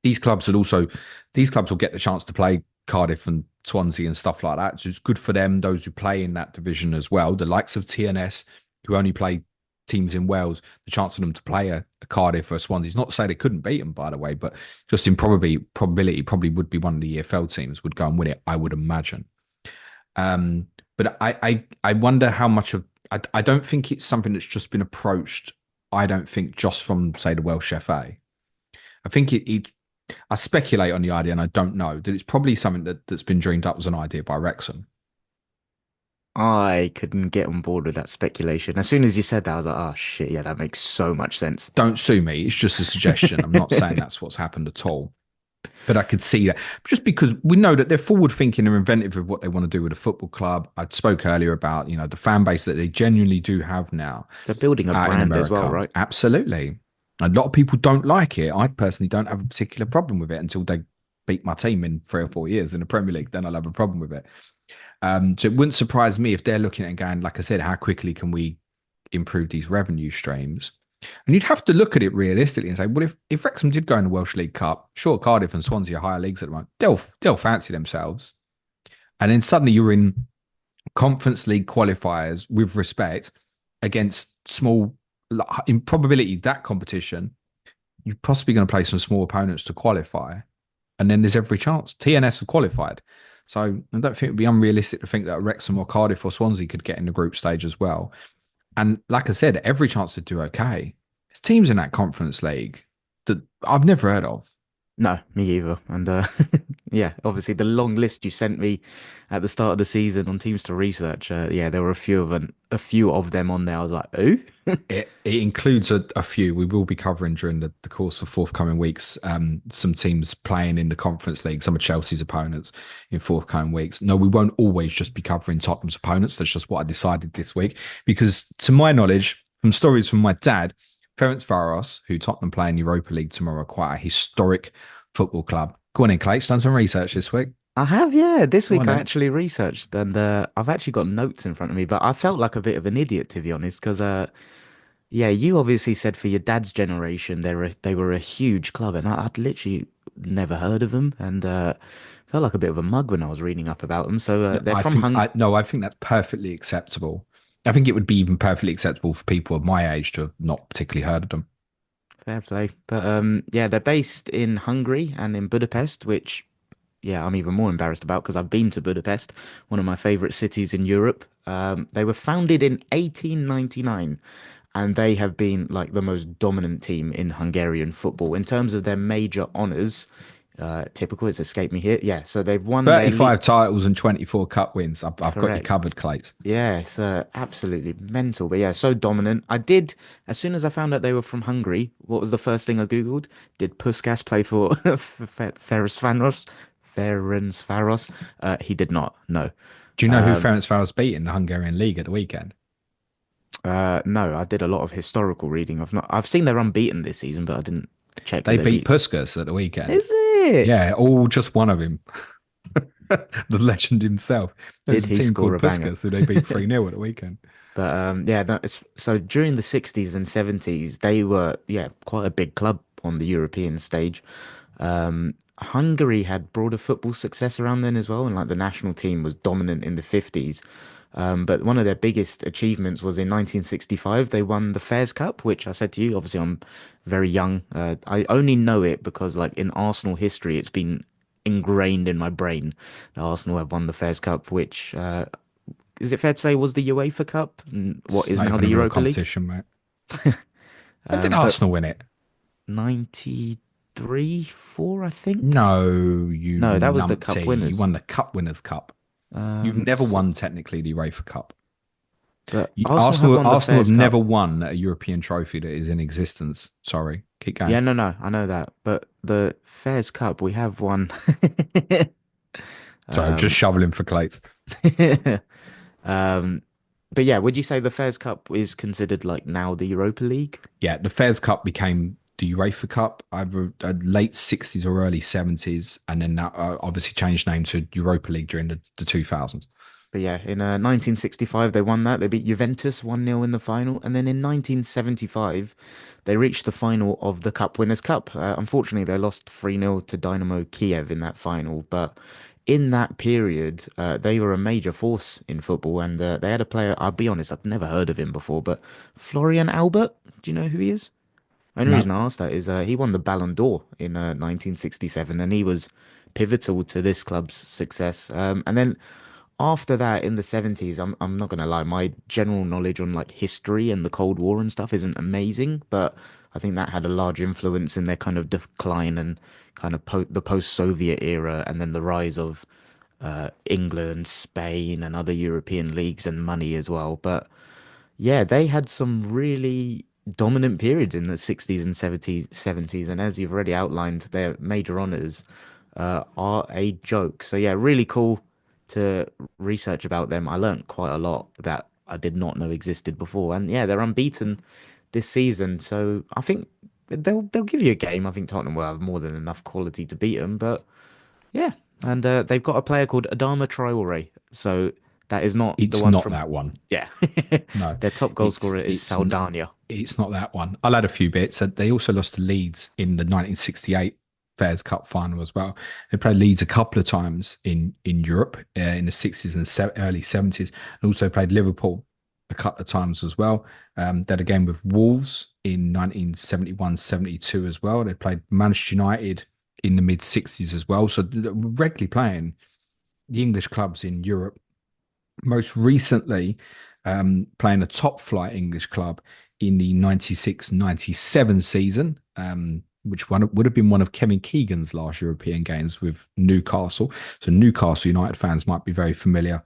These clubs will also these clubs will get the chance to play Cardiff and Swansea and stuff like that. So it's good for them, those who play in that division as well. The likes of TNS, who only play teams in Wales, the chance for them to play a Cardiff or a Swansea. It's not to say they couldn't beat them, by the way, but just in probability, probably would be one of the EFL teams would go and win it, I would imagine. But I wonder how much of I don't think it's something that's just been approached. I don't think just from say the Welsh FA. I think I speculate on the idea, and I don't know that it's probably something that's been dreamed up as an idea by Wrexham. I couldn't get on board with that speculation. As soon as you said that, I was like, oh shit, yeah, that makes so much sense. Don't sue me. It's just a suggestion. I'm not saying that's what's happened at all. But I could see that just because we know that they're forward thinking and inventive of what they want to do with a football club. I spoke earlier about, the fan base that they genuinely do have now They're building a in brand as well, America. right? Absolutely. A lot of people don't like it. I personally don't have a particular problem with it until they beat my team in 3 or 4 years in the Premier League. Then I'll have a problem with it. So it wouldn't surprise me if they're looking at it and going, like I said, how quickly can we improve these revenue streams? And you'd have to look at it realistically and say, well, if Wrexham did go in the Welsh League Cup, sure, Cardiff and Swansea are higher leagues at the moment. They'll fancy themselves. And then suddenly you're in Conference League qualifiers with respect against small, in probability, that competition, you're possibly going to play some small opponents to qualify. And then there's every chance. TNS have qualified. So I don't think it'd be unrealistic to think that Wrexham or Cardiff or Swansea could get in the group stage as well. And like I said, every chance to do okay. There's teams in that Conference League that I've never heard of. No, me either. And yeah, obviously the long list you sent me at the start of the season on teams to research. Yeah, there were a few of them on there. I was like, ooh. It includes a few. We will be covering during the course of forthcoming weeks. Some teams playing in the Conference League, some of Chelsea's opponents in forthcoming weeks. No, we won't always just be covering Tottenham's opponents. That's just what I decided this week. Because to my knowledge, from stories from my dad, Ferencvaros, who Tottenham play in Europa League tomorrow, are quite a historic football club. Go on in, Clay. Done some research this week. I have, yeah. This Go on week I then. actually researched and I've actually got notes in front of me, but I felt like a bit of an idiot to be honest, because yeah, you obviously said for your dad's generation they were a huge club, and I'd literally never heard of them, and felt like a bit of a mug when I was reading up about them. So No, they're from Hung. I think that's perfectly acceptable. I think it would be even perfectly acceptable for people of my age to have not particularly heard of them. Fair play, but yeah, they're based in Hungary and in Budapest, which yeah, I'm even more embarrassed about because I've been to Budapest, one of my favorite cities in Europe. They were founded in 1899, and they have been like the most dominant team in Hungarian football in terms of their major honors. Typical, it's escaped me here. Yeah, so they've won their league. 35 titles and 24 cup wins. I've got you Correct. covered, Clates. Yeah, it's absolutely mental. But yeah, so dominant. I did, as soon as I found out they were from Hungary, what was the first thing I Googled? Did Puskas play for Ferencvaros? Ferencvaros? He did not, no. Do you know who Um, Ferencvaros beat in the Hungarian league at the weekend? no, I did a lot of historical reading. I've seen they're unbeaten this season, but I didn't check who They they beat beat. Puskas at the weekend. Is it? Yeah, all just one of him. The legend himself. Did There's a he team score called a banger? Puskas who they beat 3-0 at the weekend. But yeah, no, so during the 60s and 70s, they were yeah quite a big club on the European stage. Hungary had broader football success around then as well, and like the national team was dominant in the 50s. But one of their biggest achievements was in 1965. They won the Fairs Cup, which I said to you, obviously I'm very young. I only know it because like in Arsenal history, it's been ingrained in my brain that Arsenal have won the Fairs Cup, which is it fair to say was the UEFA Cup, and what It's is not now even the a real Europa League? competition, mate. When did But Arsenal win it? 93, 4, I think. No, you No, that was the cup numpty. You winners. won the Cup Winners' Cup. You've never So, won technically the UEFA Cup. but Arsenal have won the Arsenal have Fairs never Cup. won a European trophy that is in existence. Sorry, keep Yeah, going. no, no, I know that. But the Fairs Cup, we have won. So I'm just Um, shoveling for Clates. um, but yeah, would you say the Fairs Cup is considered like now the Europa League? Yeah, the Fairs Cup became the UEFA Cup either late 60s or early 70s, and then that obviously changed name to Europa League during the 2000s. But yeah, in 1965 they won that. They beat Juventus 1-0 in the final, and then in 1975 they reached the final of the Cup Winners' Cup. Unfortunately, they lost 3-0 to Dynamo Kiev in that final, but in that period, they were a major force in football, and they had a player. I'll be honest, I'd never heard of him before, but Florian Albert. Do you know who he is? Only No, reason I asked that is he won the Ballon d'Or in 1967, and he was pivotal to this club's success. And then after that, in the 70s, I'm not gonna lie, my general knowledge on like history and the Cold War and stuff isn't amazing, but I think that had a large influence in their kind of decline and kind of the post-Soviet era, and then the rise of England, Spain, and other European leagues and money as well. But yeah, they had some really. dominant periods in the 60s and 70s. And as you've already outlined, their major honours are a joke. So yeah, really cool to research about them. I learned quite a lot that I did not know existed before. And yeah, they're unbeaten this season. So I think they'll give you a game. I think Tottenham will have more than enough quality to beat them. But yeah, and they've got a player called Adama Traore. So that is not the It's one not from that one. yeah. No, Their top goal it's scorer is it's not Saldania. it's not that one. I'll add a few bits. They also lost to Leeds in the 1968 Fairs Cup final as well. They played Leeds a couple of times in Europe in the 60s and early 70s, and also played Liverpool a couple of times as well. They had a game with Wolves in 1971-72 as well. They played Manchester United in the mid 60s as well. So regularly playing the English clubs in Europe, most recently playing a top flight English club in the 96-97 season, which would have been one of Kevin Keegan's last European games with Newcastle. So Newcastle United fans might be very familiar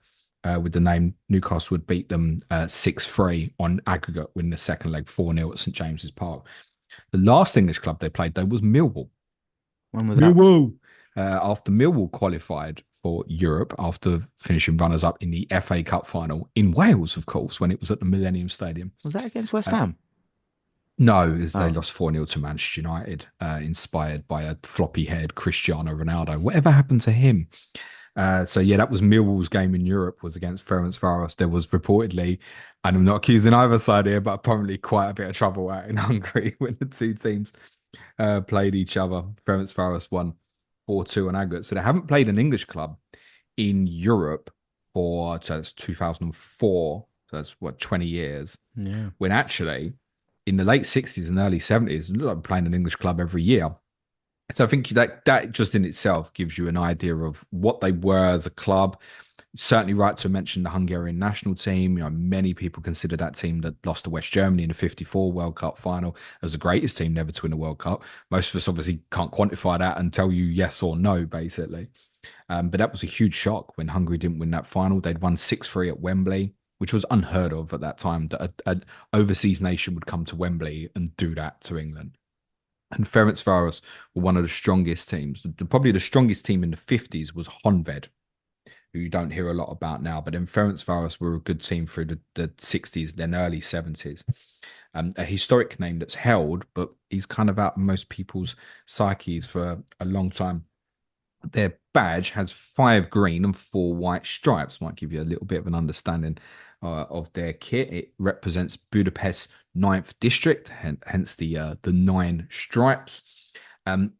with the name. Newcastle would beat them 6-3 on aggregate, win the second leg 4-0 at St James's Park. The last English club they played, though, was Millwall. When was that? Millwall. After Millwall qualified for Europe after finishing runners up in the FA Cup final in Wales, of course, when it was at the Millennium Stadium. Was that against West Uh, Ham? no, as they Oh, lost 4-0 to Manchester United, inspired by a floppy haired Cristiano Ronaldo. Whatever happened to him? So yeah, that was Millwall's game in Europe was against Ferencvaros. There was reportedly, and I'm not accusing either side here, but apparently quite a bit of trouble out in Hungary when the two teams played each other. Ferencvaros won 4-2 on aggregate. So they haven't played an English club in Europe for so that's 2004. So that's what 20 years. yeah. When actually in the late 60s and early 70s, it looked like playing an English club every year. So I think that just in itself gives you an idea of what they were as a club. Certainly right to mention the Hungarian national team. You know, many people consider that team that lost to West Germany in the '54 World Cup final as the greatest team never to win a World Cup. Most of us obviously can't quantify that and tell you yes or no, basically. But that was a huge shock when Hungary didn't win that final. They'd won 6-3 at Wembley, which was unheard of at that time, that an overseas nation would come to Wembley and do that to England. And Ferencvaros were one of the strongest teams. Probably the strongest team in the 50s was Honved, who you don't hear a lot about now. But then Ferencvaros were a good team through the 60s, then early 70s. A historic name that's held, but he's kind of out of most people's psyches for a long time. Their badge has 5 green and 4 white stripes. Might give you a little bit of an understanding of their kit. It represents Budapest's ninth district, hence the 9 stripes.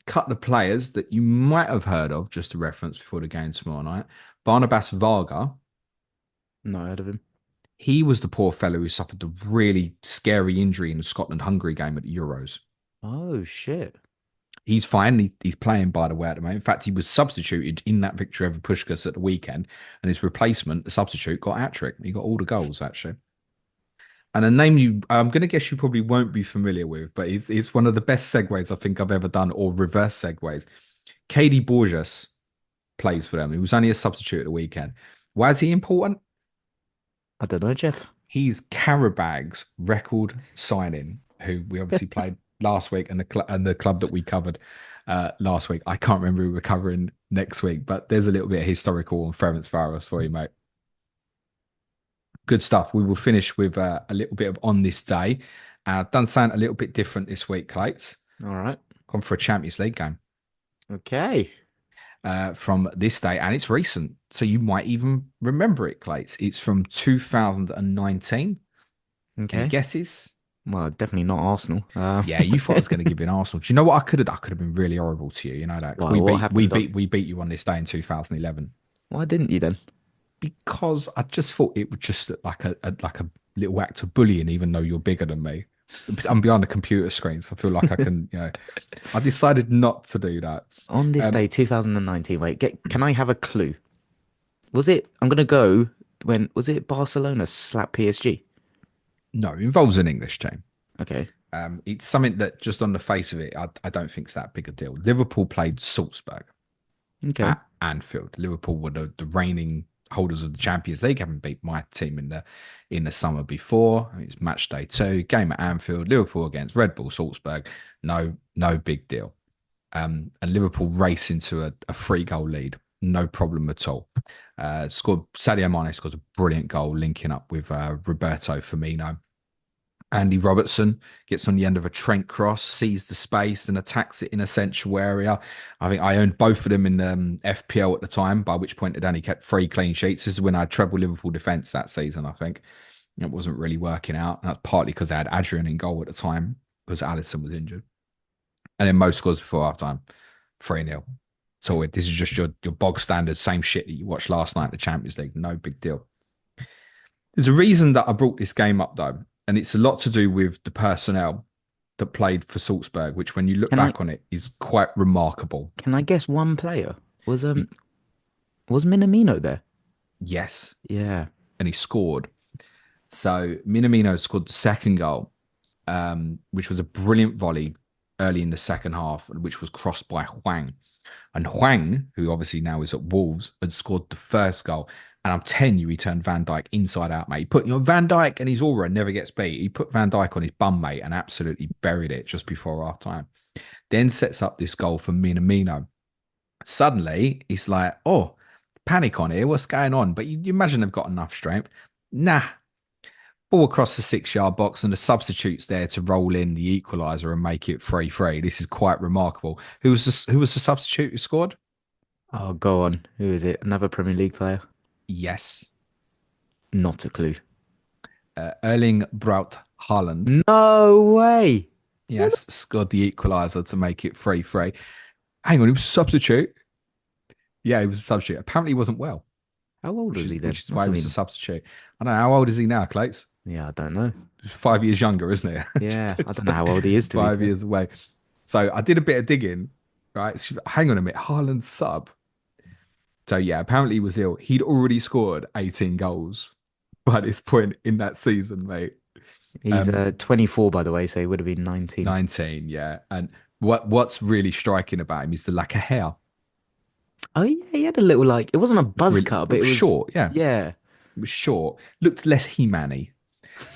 Couple of players that you might have heard of, just to reference before the game tomorrow night. Barnabas Varga, Not heard of him. he was the poor fellow who suffered the really scary injury in the Scotland-Hungary game at the Euros. Oh shit. He's fine. He's playing, by the way, at the moment. In fact, he was substituted in that victory over Puskás at the weekend, and his replacement, the substitute, got a hat trick. He got all the goals, actually. And a name I'm going to guess you probably won't be familiar with, but it's one of the best segues I think I've ever done, or reverse segues. Katie Borges plays for them. He was only a substitute at the weekend. Why is he important? I don't know, Jeff. He's Carabag's record signing, who we obviously played last week, and the club that we covered last week. I can't remember who we're covering next week, but there's a little bit of historical on Ferencvaros for you, mate. Good stuff. We will finish with a little bit of on this day. Done something a little bit different this week, Clates. All right. Gone for a Champions League game Okay. from this day, and it's recent, so you might even remember it, Clates. It's from 2019. Any Okay. guesses? Well, definitely not Arsenal. Yeah, you thought I was going to give you an Arsenal. Do you know what I could have done? I could have been really horrible to you. You know that 'cause Why? What happened on? we beat you on this day in 2011 Why didn't you then? because I just thought it would just look like a little act of bullying, even though you're bigger than me. I'm behind the computer screen, so I feel like I can, you know. I decided not to do that. On this Um, day, 2019. Wait, can I have a clue? Was it? I'm gonna go. When was it? Barcelona slap PSG. no, it involves an English team. Okay. It's something that just on the face of it, I don't think it's that big a deal. Liverpool played Salzburg Okay. at Anfield. Liverpool were the reigning holders of the Champions League, having beat my team in the summer before. I mean, it's match day 2, game at Anfield, Liverpool against Red Bull Salzburg. No big deal. And Liverpool race into a 3-goal lead. No problem at all. Sadio Mane scores a brilliant goal, linking up with Roberto Firmino. Andy Robertson gets on the end of a Trent cross, sees the space and attacks it in a central area. I think I owned both of them in FPL at the time, by which point it only kept 3 clean sheets. This is when I had treble Liverpool defence that season, I think. It wasn't really working out. And that's partly because I had Adrian in goal at the time because Alisson was injured. And then Mo scores before half time, 3-0. So this is just your bog standard, same shit that you watched last night in the Champions League. No big deal. There's a reason that I brought this game up, though, and it's a lot to do with the personnel that played for Salzburg, which, when you look Can I back on it, is quite remarkable. can I guess one player? Was Minamino there? Yes, Yeah. and he scored. So Minamino scored the second goal, which was a brilliant volley early in the second half, which was crossed by Hwang. And Hwang, who obviously now is at Wolves, had scored the first goal. And I'm telling you, he turned Van Dijk inside out, mate. He put, Van Dijk and his aura never gets beat. He put Van Dijk on his bum, mate, and absolutely buried it just before half time. Then sets up this goal for Minamino. Suddenly, it's like, oh, panic on here. What's going on? But you imagine they've got enough strength. Nah, ball across the 6-yard box, and the substitutes there to roll in the equaliser and make it 3-3. This is quite remarkable. Who was the substitute who scored? Oh, go on. Who is it? Another Premier League player? Yes, Not a clue. Erling Braut Haaland. No way. What? Yes, scored the equaliser to make it 3-3. Hang on, he was a substitute. Yeah, he was a substitute. Apparently, he wasn't well, How old which was is he then? which is why Must he have was a been. substitute. I don't know, how old is he now, Clates? Yeah, I don't know. 5 years younger, isn't it? Yeah, I don't know how old he is to be Five fair. years away. So I did a bit of digging. Right, hang on a minute, Haaland sub. So yeah, apparently he was ill. He'd already scored 18 goals by this point in that season, mate. He's Um, 24 by the way, so he would have been 19. 19, yeah. And what's really striking about him is the lack of hair. Oh yeah, he had a little like it wasn't a buzz cut, It but it was was short, yeah. yeah. It was short. Looked less He-Man-y.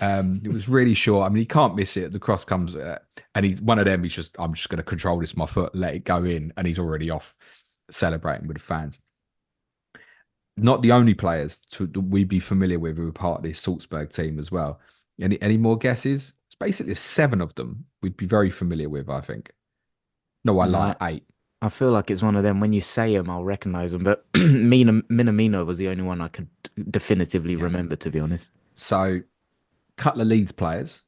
It was really short. I mean, he can't miss it. The cross comes, and he's one of them. I'm just going to control this with my foot, let it go in, and he's already off celebrating with the fans. Not the only players that we'd be familiar with who were part of this Salzburg team as well. Any more guesses? It's basically 7 of them we'd be very familiar with, I think. No, I lie, No, 8. I feel like it's one of them. When you say him, I'll recognize him. But Minamino was the only one I could definitively Yeah. remember, to be honest. So, couple of Leeds players,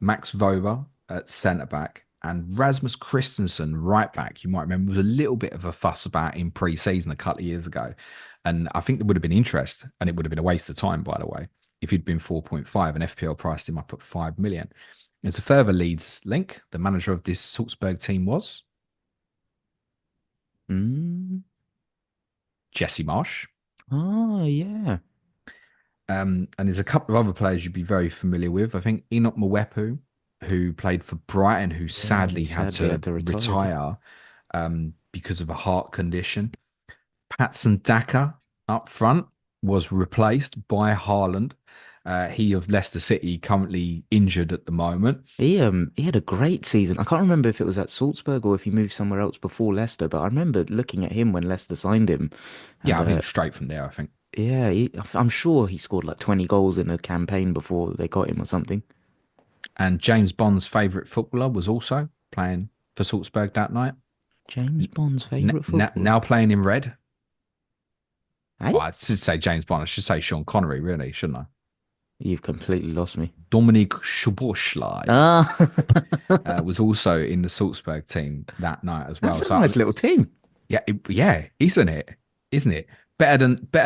Max Vober at centre back and Rasmus Christensen right back. You might remember was a little bit of a fuss about in pre-season a couple of years ago. And I think there would have been interest, and it would have been a waste of time, by the way, if he'd been 4.5 and FPL priced him up at 5 million. There's a further Leeds link. The manager of this Salzburg team was Mm. Jesse Marsh. Oh yeah, And there's a couple of other players you'd be very familiar with. I think Enoch Mwepu, who played for Brighton, who yeah. He sadly had sadly to had to retire. retire because of a heart condition. Patson Daka up front was replaced by Haaland. He of Leicester City, currently injured at the moment. He had a great season. I can't remember if it was at Salzburg or if he moved somewhere else before Leicester, but I remember looking at him when Leicester signed him, and Yeah, I think straight from there, I think. yeah, I'm sure he scored like 20 goals in a campaign before they got him or something. And James Bond's favourite footballer was also playing for Salzburg that night. James Bond's favorite footballer. Now playing in red. Hey, Well, I should say James Bond. I should say Sean Connery, really, shouldn't I? you've completely lost me. Dominic Szoboszlai Ah, was also in the Salzburg team that night as well. that's a So nice little team. yeah, yeah, isn't it? Isn't it? Better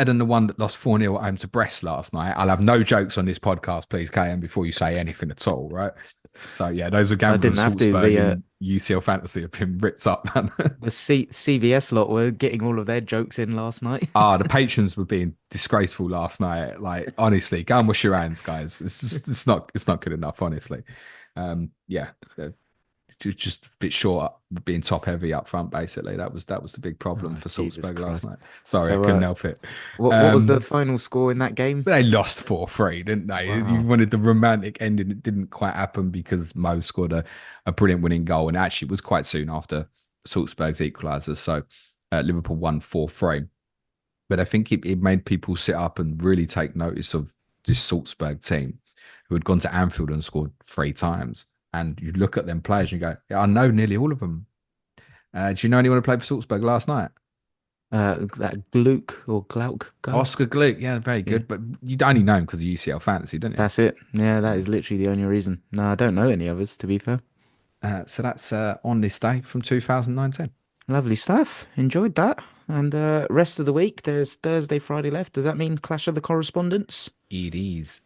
than the one that lost 4-0 at home to Brest last night. I'll have no jokes on this podcast, please, KM, before you say anything at all, right? So yeah, those are I gamblers. didn't have to. Salzburg and UCL Fantasy have been ripped up, man. The CVS lot were getting all of their jokes in last night. The patrons were being disgraceful last night. Like, honestly, go and wash your hands, guys. It's not good enough, honestly. Yeah, just a bit short, being top heavy up front. Basically, that was the big problem Oh, for Jesus Salzburg last Christ. night. Sorry, I So, couldn't help it. what was the final score in that game? They lost 4-3, didn't they? You Wow. wanted the romantic ending. It didn't quite happen because Mo scored a brilliant winning goal. And actually, it was quite soon after Salzburg's equaliser. So Liverpool won 4-3. But I think it made people sit up and really take notice of this Salzburg team who had gone to Anfield and scored 3 times. And you look at them players and you go, yeah, I know nearly all of them. Do you know anyone who played for Salzburg last night? That Gluck or Glauk guy? Oscar Gluck, yeah, very Yeah, good. But you only know him because of UCL Fantasy, don't you? that's it. Yeah, that Yeah. is literally the only reason. No, I don't know any others, to be fair. So that's on this day from 2019. Lovely stuff. Enjoyed that. And rest of the week, there's Thursday, Friday left. Does that mean Clash of the Correspondents? It is.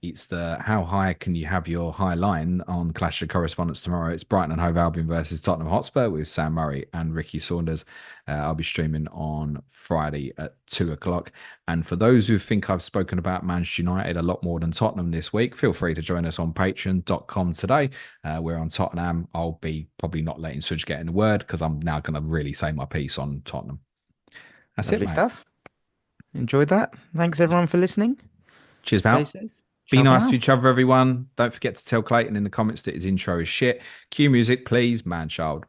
It's the how high can you have your high line on Clash of Correspondence tomorrow? It's Brighton and Hove Albion versus Tottenham Hotspur with Sam Murray and Ricky Saunders. I'll be streaming on Friday at 2 o'clock. And for those who think I've spoken about Manchester United a lot more than Tottenham this week, feel free to join us on patreon.com today. We're on Tottenham. I'll be probably not letting Suj get in the word because I'm now going to really say my piece on Tottenham. That's it, Lovely mate. stuff. Enjoyed that. Thanks everyone for listening. Cheers, Stay pal. safe. Be Ciao for nice to now. each other, everyone. Don't forget to tell Clayton in the comments that his intro is shit. Cue music, please, man child.